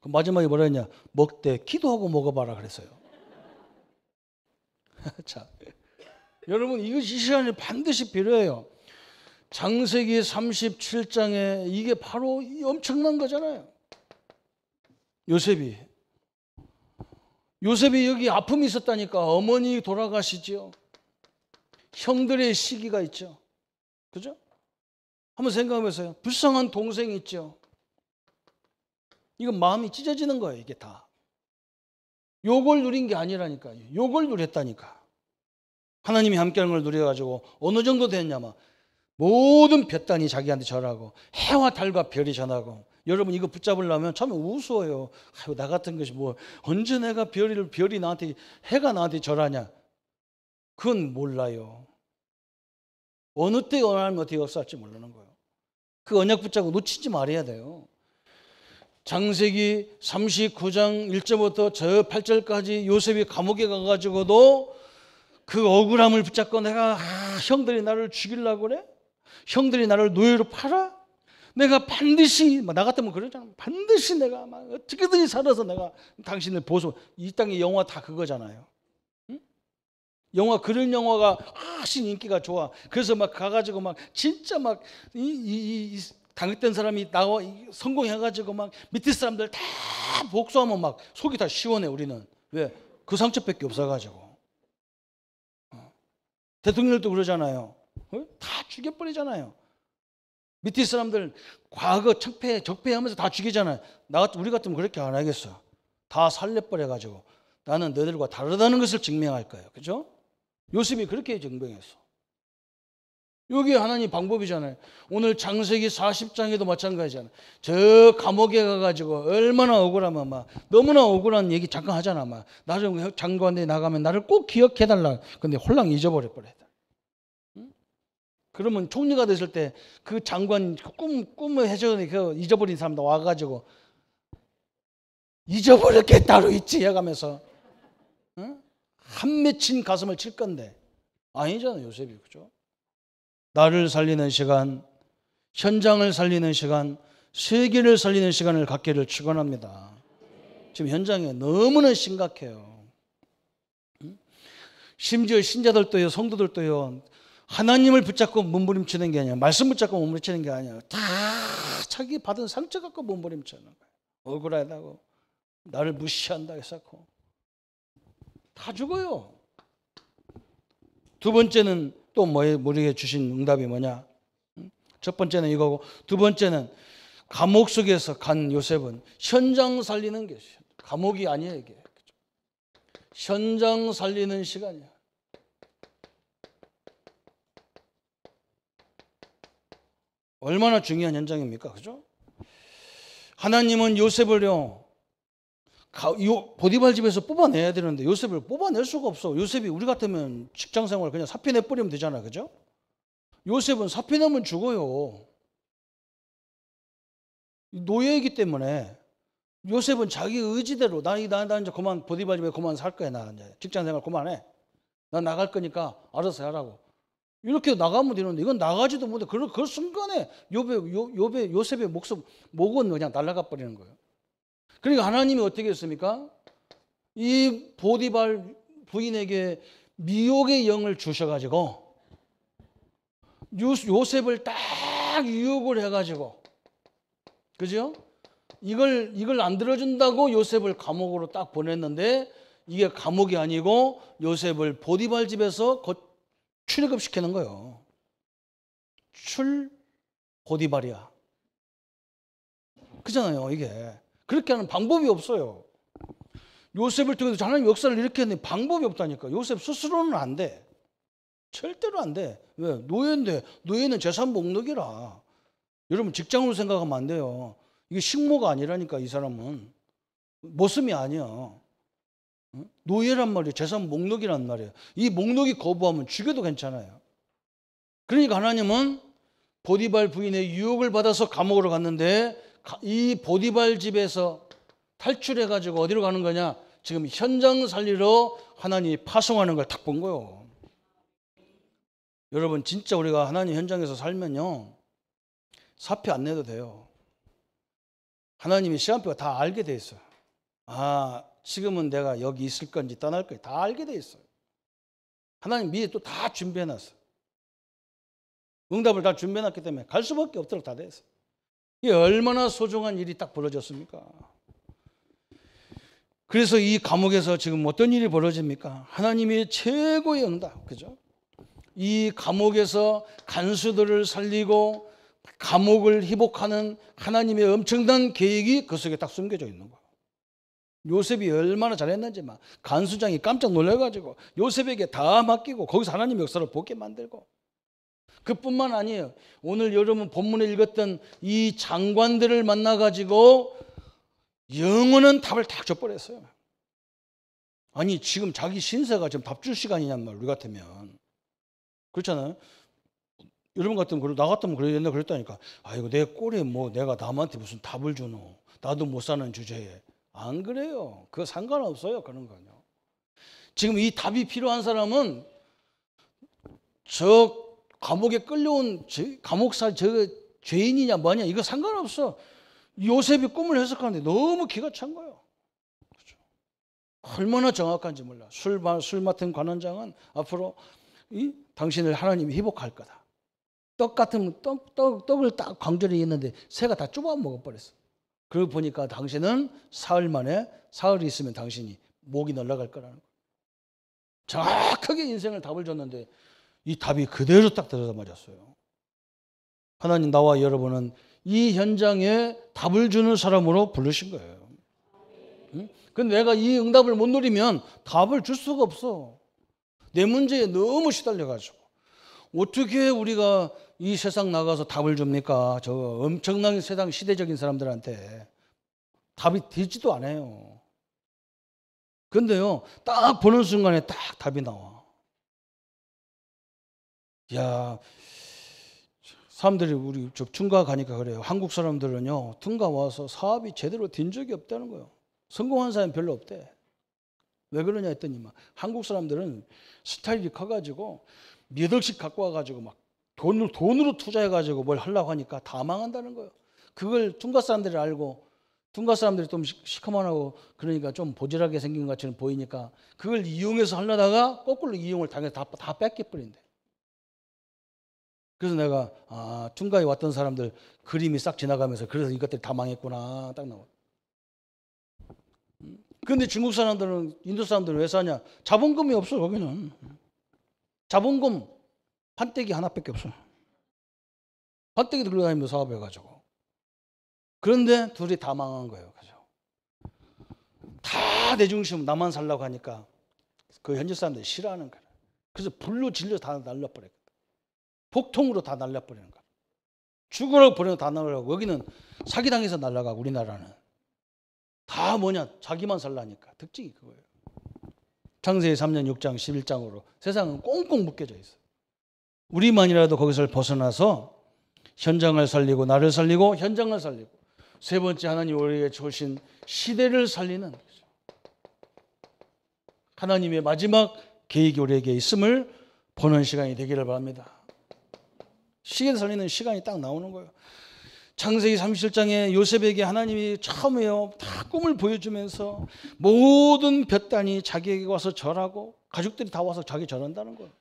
그 마지막에 뭐라 했냐? 먹되 기도하고 먹어봐라 그랬어요. 자, 여러분 이 시간이 반드시 필요해요. 창세기 37장에 이게 바로 엄청난 거잖아요. 요셉이 여기 아픔이 있었다니까. 어머니 돌아가시죠. 형들의 시기가 있죠. 그죠? 한번 생각해보세요. 불쌍한 동생이 있죠. 이건 마음이 찢어지는 거예요. 이게 다. 욕을 누린 게 아니라니까요. 욕을 누렸다니까. 하나님이 함께하는 걸 누려가지고 어느 정도 됐냐면 모든 볕단이 자기한테 절하고 해와 달과 별이 전하고. 여러분 이거 붙잡으려면 처음에 우스워요. 아유, 나 같은 것이 뭐 언제 내가 별이 나한테 해가 나한테 절하냐. 그건 몰라요. 어느 때 하나님 어떻게 역사할지 모르는 거예요. 그 언약 붙잡고 놓치지 말아야 돼요. 창세기 39장 1절부터 저 8절까지 요셉이 감옥에 가가지고도 그 억울함을 붙잡고 내가 형들이 나를 죽이려고 그래? 형들이 나를 노예로 팔아? 내가 반드시 나 같으면 그러잖아. 반드시 내가 막 어떻게든지 살아서 내가 당신을 보소. 이 땅의 영화 다 그거잖아요. 응? 영화 그런 영화가 훨씬 인기가 좋아. 그래서 막 가가지고 막 진짜 막 당했던 사람이 나와 성공해가지고 막 밑에 사람들 다 복수하면 막 속이 다 시원해. 우리는 왜? 그 상처밖에 없어가지고. 대통령들도 그러잖아요. 다 죽여버리잖아요. 밑에 사람들 과거 적폐하면서 다 죽이잖아요. 우리 같으면 그렇게 안 하겠어. 다 살려버려가지고 나는 너희들과 다르다는 것을 증명할 거예요. 그죠? 요셉이 그렇게 증명했어. 여기 하나님 방법이잖아요. 오늘 창세기 40장에도 마찬가지잖아요. 저 감옥에 가가지고 얼마나 억울하면 막 너무나 억울한 얘기 잠깐 하잖아. 막 나중에 장관에 나가면 나를 꼭 기억해달라. 근데 홀랑 잊어버려. 그러면 총리가 됐을 때 그 장관 꿈을 해줘야 그 잊어버린 사람도 와가지고 잊어버릴 게 따로 있지 해가면서 응? 한 맺힌 가슴을 칠 건데 아니잖아요. 요셉이. 그죠? 나를 살리는 시간, 현장을 살리는 시간, 세계를 살리는 시간을 갖기를 축원합니다. 지금 현장에 너무나 심각해요. 심지어 신자들도요, 성도들도요, 하나님을 붙잡고 몸부림치는 게 아니야. 말씀 붙잡고 몸부림치는 게 아니야. 다 자기 받은 상처 갖고 몸부림치는 거야. 억울하다고 나를 무시한다 했었고 다 죽어요. 두 번째는 또 우리에게 주신 응답이 뭐냐? 첫 번째는 이거고 두 번째는 감옥 속에서 간 요셉은 현장 살리는 게 감옥이 아니에요. 이게 현장 살리는 시간이야. 얼마나 중요한 현장입니까? 그죠? 하나님은 요셉을요, 보디발 집에서 뽑아내야 되는데 요셉을 뽑아낼 수가 없어. 요셉이 우리 같으면 직장 생활 그냥 사표 내버리면 되잖아. 그죠? 요셉은 사표 내면 죽어요. 노예이기 때문에 요셉은 자기 의지대로 나 이제 그만 보디발 집에 그만 살 거야. 나 이제 직장 생활 그만해. 나 나갈 거니까 알아서 하라고. 이렇게 나가면 되는데 이건 나가지도 못해. 그 순간에 요셉의 목은 그냥 날아가 버리는 거예요. 그러니까 하나님이 어떻게 했습니까? 이 보디발 부인에게 미혹의 영을 주셔가지고 요셉을 딱 유혹을 해가지고, 그죠? 이걸 안 들어준다고 요셉을 감옥으로 딱 보냈는데 이게 감옥이 아니고 요셉을 보디발 집에서 출애굽시키는 거예요. 보디발이야. 그잖아요, 이게. 그렇게 하는 방법이 없어요. 요셉을 통해서 하나님 역사를 이렇게 했는데 방법이 없다니까. 요셉 스스로는 안 돼. 절대로 안 돼. 왜? 노예인데, 노예는 재산 목록이라. 여러분 직장으로 생각하면 안 돼요. 이게 식모가 아니라니까. 이 사람은 모습이 아니야. 노예란 말이에요. 재산 목록이란 말이에요. 이 목록이 거부하면 죽여도 괜찮아요. 그러니까 하나님은 보디발 부인의 유혹을 받아서 감옥으로 갔는데, 이 보디발 집에서 탈출해가지고 어디로 가는 거냐? 지금 현장 살리러 하나님이 파송하는 걸 딱 본 거예요. 여러분 진짜 우리가 하나님 현장에서 살면요, 사표 안 내도 돼요. 하나님이 시간표가 다 알게 돼 있어요. 아, 지금은 내가 여기 있을 건지 떠날 건지 다 알게 돼 있어요. 하나님 미리 또 다 준비해 놨어요. 응답을 다 준비해 놨기 때문에 갈 수밖에 없도록 다 돼 있어요. 이게 얼마나 소중한 일이 딱 벌어졌습니까? 그래서 이 감옥에서 지금 어떤 일이 벌어집니까? 하나님이 최고의 응답, 그죠? 이 감옥에서 간수들을 살리고 감옥을 회복하는 하나님의 엄청난 계획이 그 속에 딱 숨겨져 있는 거예요. 요셉이 얼마나 잘했는지 막 간수장이 깜짝 놀라가지고 요셉에게 다 맡기고 거기서 하나님의 역사를 보게 만들고, 그뿐만 아니에요. 오늘 여러분 본문에 읽었던 이 장관들을 만나가지고 영원한 답을 딱 줘버렸어요. 아니 지금 자기 신세가 지금 답 줄 시간이냔 말. 우리 같으면 그렇잖아요. 여러분 같으면 나 같으면 옛날에 그랬다니까. 아이고 내 꼴에 뭐 내가 남한테 무슨 답을 주노. 나도 못 사는 주제에. 안 그래요. 그거 상관없어요. 그런 거요. 지금 이 답이 필요한 사람은 저 감옥에 끌려온 감옥사 저 죄인이냐 뭐냐 이거 상관없어. 요셉이 꿈을 해석하는데 너무 기가 찬 거예요. 그렇죠? 얼마나 정확한지 몰라. 술 맡은 관원장은 앞으로 당신을 하나님이 회복할 거다. 떡 같은 떡을 딱 광주리에 있는데 새가 다 좁아 먹어버렸어. 그러고 보니까 당신은 사흘이 있으면 당신이 목이 날아갈 거라는 거예요. 정확하게 인생을 답을 줬는데 이 답이 그대로 딱 들어서 맞았어요. 하나님 나와 여러분은 이 현장에 답을 주는 사람으로 부르신 거예요. 근데 내가 이 응답을 못 누리면 답을 줄 수가 없어. 내 문제에 너무 시달려가지고. 어떻게 우리가 이 세상 나가서 답을 줍니까? 저 엄청나게 세상 시대적인 사람들한테 답이 되지도 않아요. 근데요, 딱 보는 순간에 딱 답이 나와. 야, 사람들이 우리 퉁가 가니까 그래요. 한국 사람들은요, 퉁가 와서 사업이 제대로 된 적이 없다는 거예요. 성공한 사람이 별로 없대. 왜 그러냐 했더니 한국 사람들은 스타일이 커가지고 몇 억씩 갖고 와가지고 막 돈으로 투자해가지고 뭘 하려고 하니까 다 망한다는 거예요. 그걸 퉁가 사람들이 알고, 퉁가 사람들이 좀 시커먼하고 그러니까 좀 보질하게 생긴 것처럼 보이니까 그걸 이용해서 하려다가 거꾸로 이용을 당해서 다 뺏겨버린대. 그래서 내가 퉁가에 왔던 사람들 그림이 싹 지나가면서 그래서 이것들이 다 망했구나 딱 나와. 그런데 중국 사람들은, 인도 사람들은 왜 사냐? 자본금이 없어. 거기는 자본금 판때기 하나밖에 없어. 판때기 들고 다니면서 사업해가지고. 그런데 둘이 다 망한 거예요. 그죠? 다 내 중심 나만 살라고 하니까 그 현지 사람들이 싫어하는 거예요. 그래서 불로 질려 다 날려버려요. 폭통으로 다 날려버리는 거예요. 죽으라고 버리는 다 날라가고, 여기는 사기당해서 날라가고, 우리나라는 다 뭐냐? 자기만 살라니까. 특징이 그거예요. 창세기 3년 6장 11장으로 세상은 꽁꽁 묶여져 있어요. 우리만이라도 거기서 벗어나서 현장을 살리고, 나를 살리고, 현장을 살리고, 세 번째 하나님 우리에게 주신 시대를 살리는 거죠. 하나님의 마지막 계획이 우리에게 있음을 보는 시간이 되기를 바랍니다. 시대 살리는 시간이 딱 나오는 거예요. 창세기 37장에 요셉에게 하나님이 처음에요 다 꿈을 보여주면서 모든 볕단이 자기에게 와서 절하고 가족들이 다 와서 자기 절한다는 거예요.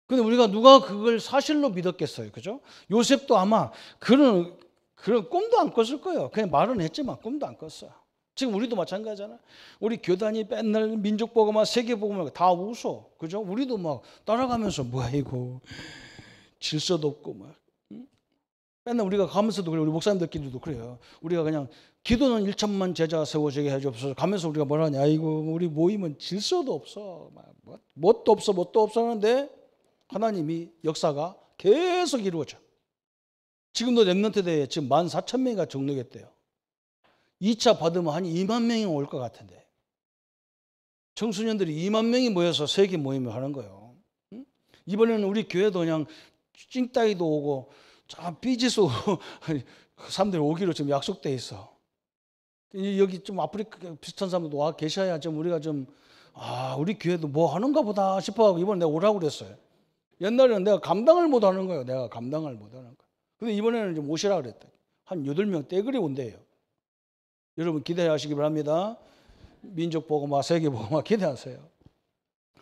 근데 우리가 누가 그걸 사실로 믿었겠어요, 그죠? 요셉도 아마 그런 꿈도 안 꿨을 거예요. 그냥 말은 했지만 꿈도 안 꿨어요. 지금 우리도 마찬가지잖아. 우리 교단이 맨날 민족복음화, 세계복음화 다 웃어. 그죠? 우리도 막 따라가면서 뭐야 이거. 질서도 없고 막. 맨날 우리가 가면서도 그래. 우리 목사님들끼리도 그래요. 우리가 그냥 기도는 1천만 제자 세워지게 해주옵소서 가면서 우리가 뭐라냐. 아이고 우리 모임은 질서도 없어. 뭣도 없어 뭣도 없어 하는데 하나님이 역사가 계속 이루어져. 지금도 렘넌트 대회에 지금 14,000명이가 등록했대요. 2차 받으면 한 2만 명이 올 것 같은데. 청소년들이 2만 명이 모여서 세계 모임을 하는 거예요. 이번에는 우리 교회도 그냥 찡따이도 오고 삐지스 사람들이 오기로 지금 약속돼 있어. 여기 좀 아프리카 비슷한 사람도 와 계셔야 좀 우리가 좀 우리 교회도 뭐 하는가 보다 싶어가지고 이번에 내가 오라고 그랬어요. 옛날에는 내가 감당을 못 하는 거예요. 내가 감당을 못 하는 거. 근데 이번에는 좀 오시라 그랬다. 한 8명 떼그리 온대요. 여러분 기대하시기 바랍니다. 민족복음화, 세계복음화 기대하세요.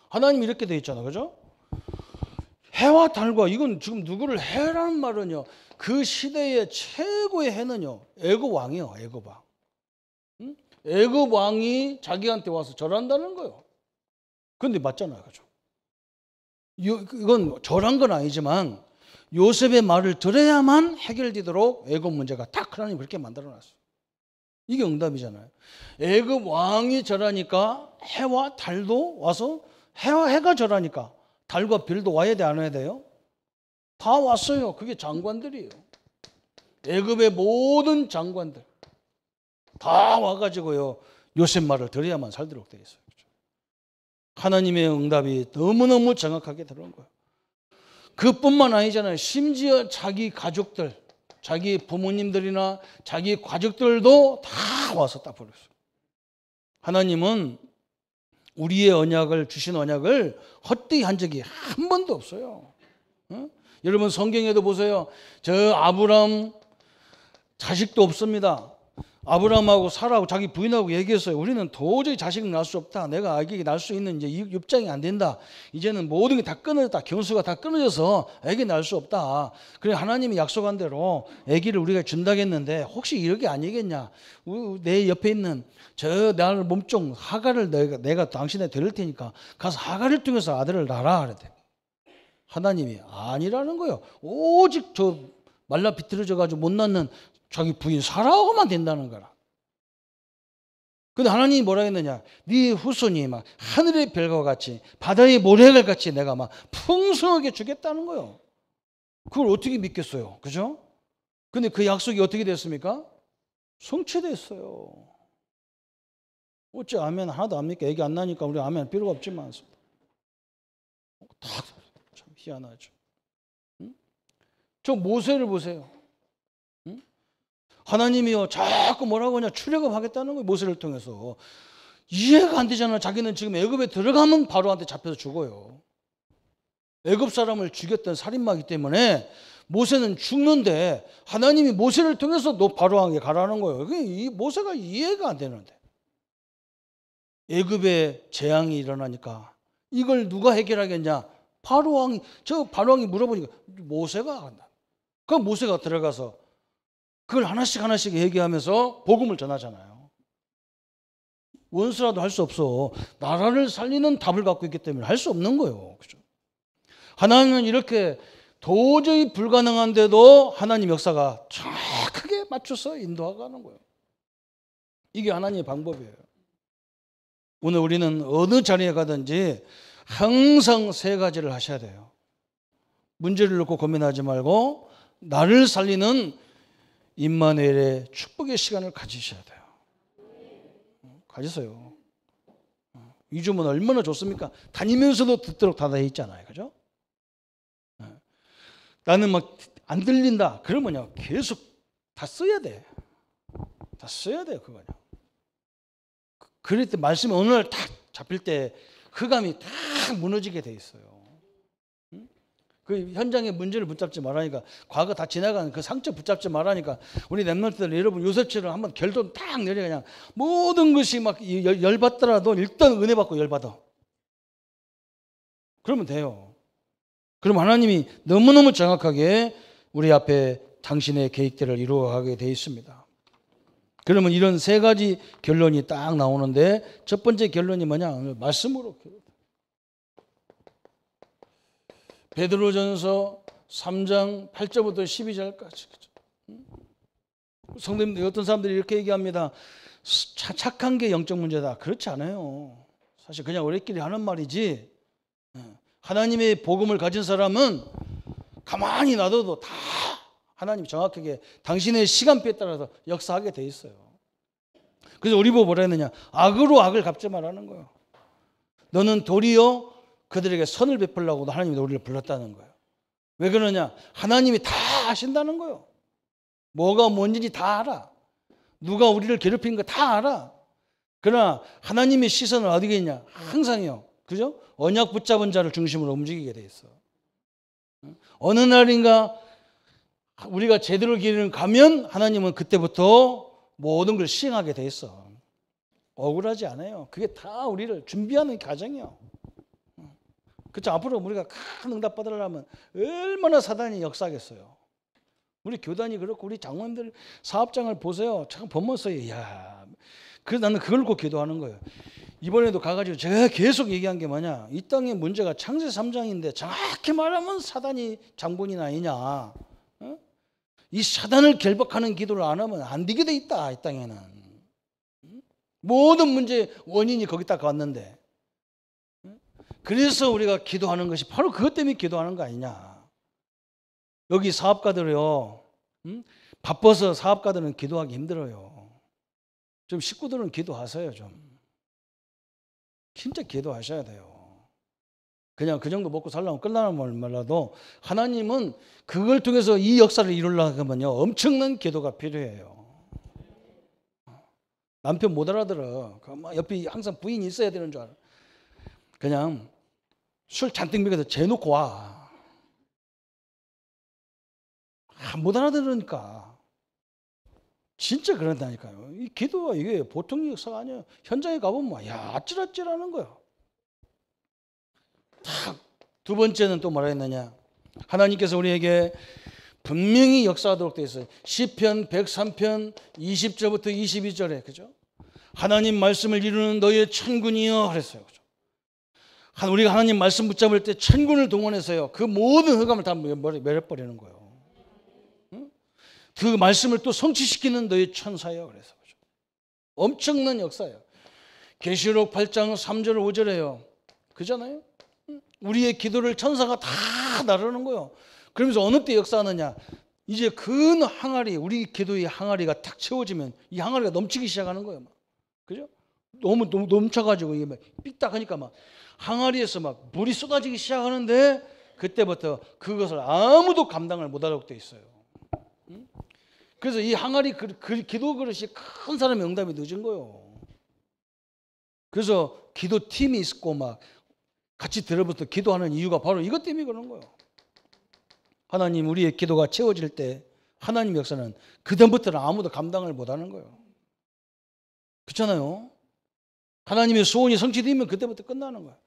하나님이 이렇게 돼 있잖아. 그죠? 해와 달과 이건 지금 누구를 해라는 말은요. 그 시대의 최고의 해는요. 애굽 왕이에요. 애굽 왕. 애굽 왕이 자기한테 와서 절한다는 거예요. 그런데 맞잖아요. 그죠? 이건 절한 건 아니지만 요셉의 말을 들어야만 해결되도록 애굽 문제가 딱 하나님 그렇게 만들어놨어요. 이게 응답이잖아요. 애굽 왕이 절하니까 해와 달도 와서 해가 절하니까 달과 별도 와야 돼 안 와야 돼요? 다 왔어요. 그게 장관들이에요. 애굽의 모든 장관들 다 와가지고요. 요셉 말을 들어야만 살도록 되어 있어요. 하나님의 응답이 너무너무 정확하게 들어온 거예요. 그뿐만 아니잖아요. 심지어 자기 가족들, 자기 부모님들이나 자기 가족들도 다 와서 딱 버렸어요. 하나님은 우리의 언약을 주신 언약을 헛되이 한 적이 한 번도 없어요. 여러분 성경에도 보세요. 저 아브람 자식도 없습니다. 아브라함하고 사라하고 자기 부인하고 얘기했어요. 우리는 도저히 자식을 낳을 수 없다. 내가 아기가 낳을 수 있는 이제 입장이 안 된다. 이제는 모든 게 다 끊어졌다. 경수가 다 끊어져서 아기 낳을 수 없다. 그래 하나님이 약속한 대로 아기를 우리가 준다겠는데 혹시 이렇게 아니겠냐? 내 옆에 있는 저 나를 몸종 하갈을 내가 당신에 데릴 테니까 가서 하갈을 통해서 아들을 낳아라 그랬대. 하나님이 아니라는 거예요. 오직 저 말라 비틀어져 가지고 못 낳는 자기 부인 사라하고만 된다는 거라. 근데 하나님이 뭐라 했느냐? 네 후손이 막 하늘의 별과 같이 바다의 모래알 같이 내가 막 풍성하게 주겠다는 거예요. 그걸 어떻게 믿겠어요? 그죠? 근데 그 약속이 어떻게 됐습니까? 성취됐어요. 어째 아멘 하나도 안 믿게 애기 안 나니까 우리 아멘 필요가 없지만 다 참 희한하죠. 저 모세를 보세요. 하나님이요 자꾸 뭐라고 하냐 출애굽하겠다는 거예요. 모세를 통해서. 이해가 안 되잖아. 자기는 지금 애굽에 들어가면 바로한테 잡혀서 죽어요. 애굽 사람을 죽였던 살인마이기 때문에 모세는 죽는데 하나님이 모세를 통해서 너 바로에게 가라는 거예요. 이 모세가 이해가 안 되는데 애굽에 재앙이 일어나니까 이걸 누가 해결하겠냐? 바로왕이 바로왕이 물어보니까 모세가 한다. 그럼 모세가 들어가서 그걸 하나씩 얘기하면서 복음을 전하잖아요. 원수라도 할 수 없어. 나라를 살리는 답을 갖고 있기 때문에 할 수 없는 거예요. 그죠? 하나님은 이렇게 도저히 불가능한데도 하나님 역사가 정확하게 맞춰서 인도하는 거예요. 이게 하나님의 방법이에요. 오늘 우리는 어느 자리에 가든지 항상 세 가지를 하셔야 돼요. 문제를 놓고 고민하지 말고 나를 살리는 임마누엘의 축복의 시간을 가지셔야 돼요. 가지세요. 2주면 얼마나 좋습니까? 다니면서도 듣도록 다 돼 있잖아요. 그죠? 나는 막 안 들린다. 그러면요. 계속 다 써야 돼. 다 써야 돼요. 그거요. 그럴 때 말씀이 어느 날 딱 잡힐 때 흑암이 딱 무너지게 돼 있어요. 그 현장의 문제를 붙잡지 말라니까 과거 다 지나간 그 상처 붙잡지 말라니까 우리 렘넌트들 여러분 요셉처럼 한번 결론 딱 내려 그냥 모든 것이 막 열받더라도 일단 은혜 받고 열받아. 그러면 돼요. 그럼 하나님이 너무너무 정확하게 우리 앞에 당신의 계획들을 이루어가게 돼 있습니다. 그러면 이런 세 가지 결론이 딱 나오는데 첫 번째 결론이 뭐냐? 말씀으로. 베드로전서 3장 8절부터 12절까지. 성도님들, 어떤 사람들이 이렇게 얘기합니다. 착한 게 영적 문제다. 그렇지 않아요. 사실 그냥 우리끼리 하는 말이지, 하나님의 복음을 가진 사람은 가만히 놔둬도 다 하나님이 정확하게 당신의 시간표에 따라서 역사하게 돼 있어요. 그래서 우리 보고 뭐라 했느냐? 악으로 악을 갚지 말라는 거예요. 너는 도리어 그들에게 선을 베풀라고 하나님이 우리를 불렀다는 거예요. 왜 그러냐? 하나님이 다 아신다는 거예요. 뭐가 뭔지 다 알아. 누가 우리를 괴롭힌 거 다 알아. 그러나 하나님의 시선은 어디에 있냐? 항상요. 그죠? 언약 붙잡은 자를 중심으로 움직이게 돼 있어. 어느 날인가 우리가 제대로 길을 가면 하나님은 그때부터 모든 걸 시행하게 돼 있어. 억울하지 않아요. 그게 다 우리를 준비하는 과정이에요. 그렇죠? 앞으로 우리가 큰 응답 받으려면 얼마나 사단이 역사하겠어요. 우리 교단이 그렇고 우리 장로님들 사업장을 보세요. 참 보면서 야, 그래서 나는 그걸 꼭 기도하는 거예요. 이번에도 가가지고 제가 계속 얘기한 게 뭐냐? 이 땅의 문제가 창세 3장인데 정확히 말하면 사단이 장본인 아니냐? 어? 이 사단을 결박하는 기도를 안 하면 안 되게 돼 있다. 이 땅에는 모든 문제의 원인이 거기다 갔는데, 그래서 우리가 기도하는 것이 바로 그것 때문에 기도하는 거 아니냐? 여기 사업가들이요, 바빠서 사업가들은 기도하기 힘들어요. 좀 식구들은 기도하세요. 좀 진짜 기도하셔야 돼요. 그냥 그 정도 먹고 살려면 끝나는 말라도 하나님은 그걸 통해서 이 역사를 이루려면요 엄청난 기도가 필요해요. 남편 못 알아들어. 옆에 항상 부인이 있어야 되는 줄 알아. 그냥 술 잔뜩 먹여서 재놓고 와. 못 알아들으니까. 진짜 그런다니까요. 이 기도가 이게 보통 역사가 아니에요. 현장에 가보면 야, 아찔아찔하는 거예요. 두 번째는 또 뭐라 했느냐? 하나님께서 우리에게 분명히 역사하도록 되어 있어요. 시편 103편 20절부터 22절에, 그죠? 하나님 말씀을 이루는 너의 천군이여 그랬어요. 그죠? 우리가 하나님 말씀 붙잡을 때 천군을 동원해서요 그 모든 흑암을 다 매려버리는 거예요. 그 말씀을 또 성취시키는 너의 천사여 그래서, 그죠? 엄청난 역사예요. 계시록 8장 3절 5절에요. 그잖아요. 우리의 기도를 천사가 다 나르는 거예요. 그러면서 어느 때 역사하느냐? 이제 그 항아리, 우리 기도의 항아리가 탁 채워지면 이 항아리가 넘치기 시작하는 거예요. 막. 그죠? 너무 넘쳐가지고 이게 막 삐딱하니까 막 항아리에서 막 물이 쏟아지기 시작하는데 그때부터 그것을 아무도 감당을 못하도록 돼 있어요. 그래서 이 항아리 기도 그릇이 큰 사람의 응답이 늦은 거예요. 그래서 기도팀이 있고 막 같이 들어부터 기도하는 이유가 바로 이것 때문에 그런 거예요. 하나님 우리의 기도가 채워질 때 하나님 역사는 그다음부터는 아무도 감당을 못하는 거예요. 그렇잖아요. 하나님의 소원이 성취되면 그때부터 끝나는 거예요.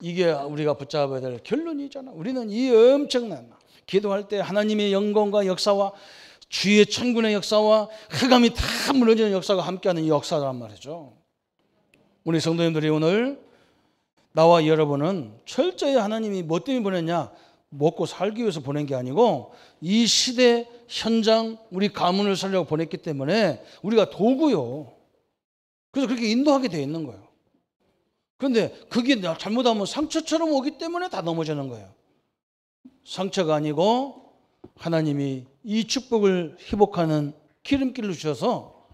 이게 우리가 붙잡아야 될 결론이잖아. 우리는 이 엄청난 기도할 때 하나님의 영광과 역사와 주의 천군의 역사와 흑암이 다 무너지는 역사가 함께하는 이 역사란 말이죠. 우리 성도님들이 오늘 나와 여러분은 철저히 하나님이 뭐 때문에 보냈냐? 먹고 살기 위해서 보낸 게 아니고 이 시대 현장 우리 가문을 살려고 보냈기 때문에 우리가 도구요. 그래서 그렇게 인도하게 되어 있는 거예요. 그런데 그게 잘못하면 상처처럼 오기 때문에 다 넘어지는 거예요. 상처가 아니고 하나님이 이 축복을 회복하는 기름길로 주셔서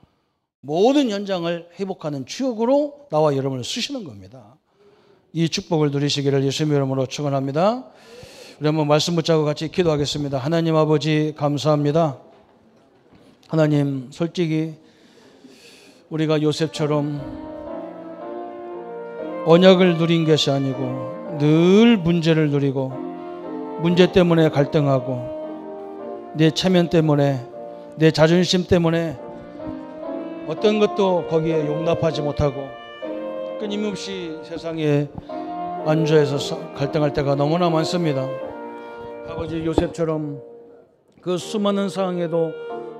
모든 현장을 회복하는 추억으로 나와 여러분을 쓰시는 겁니다. 이 축복을 누리시기를 예수님의 이름으로 축원합니다. 우리 한번 말씀 붙잡고 같이 기도하겠습니다. 하나님 아버지 감사합니다. 하나님 솔직히 우리가 요셉처럼 언약을 누린 것이 아니고 늘 문제를 누리고 문제 때문에 갈등하고 내 체면 때문에 내 자존심 때문에 어떤 것도 거기에 용납하지 못하고 끊임없이 세상에 안주해서 갈등할 때가 너무나 많습니다. 아버지 요셉처럼 그 수많은 상황에도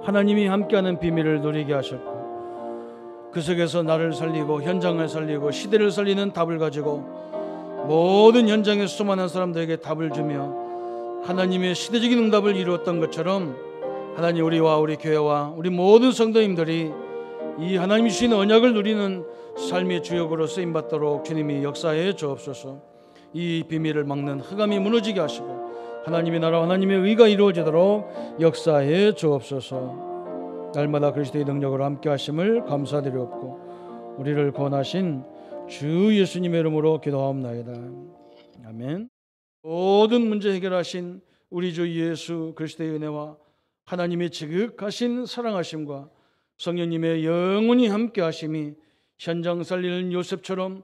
하나님이 함께하는 비밀을 누리게 하셨고 그 속에서 나를 살리고 현장을 살리고 시대를 살리는 답을 가지고 모든 현장의 수많은 사람들에게 답을 주며 하나님의 시대적인 응답을 이루었던 것처럼 하나님 우리와 우리 교회와 우리 모든 성도님들이 이 하나님이 주신 언약을 누리는 삶의 주역으로 쓰임받도록 주님이 역사해 주옵소서. 이 비밀을 막는 흑암이 무너지게 하시고 하나님의 나라 하나님의 의가 이루어지도록 역사해 주옵소서. 날마다 그리스도의 능력으로 함께 하심을 감사드리옵고 우리를 구원하신 주 예수님의 이름으로 기도하옵나이다. 아멘. 모든 문제 해결하신 우리 주 예수 그리스도의 은혜와 하나님의 지극하신 사랑하심과 성령님의 영원히 함께 하심이 현장 살리는 요셉처럼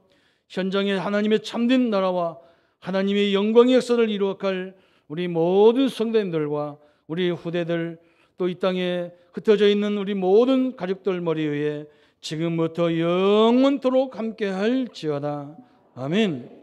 현장에 하나님의 참된 나라와 하나님의 영광의 역사를 이루어갈 우리 모든 성도님들과 우리 후대들 또 이 땅에 흩어져 있는 우리 모든 가족들 머리 위에 지금부터 영원토록 함께할지어다. 아멘.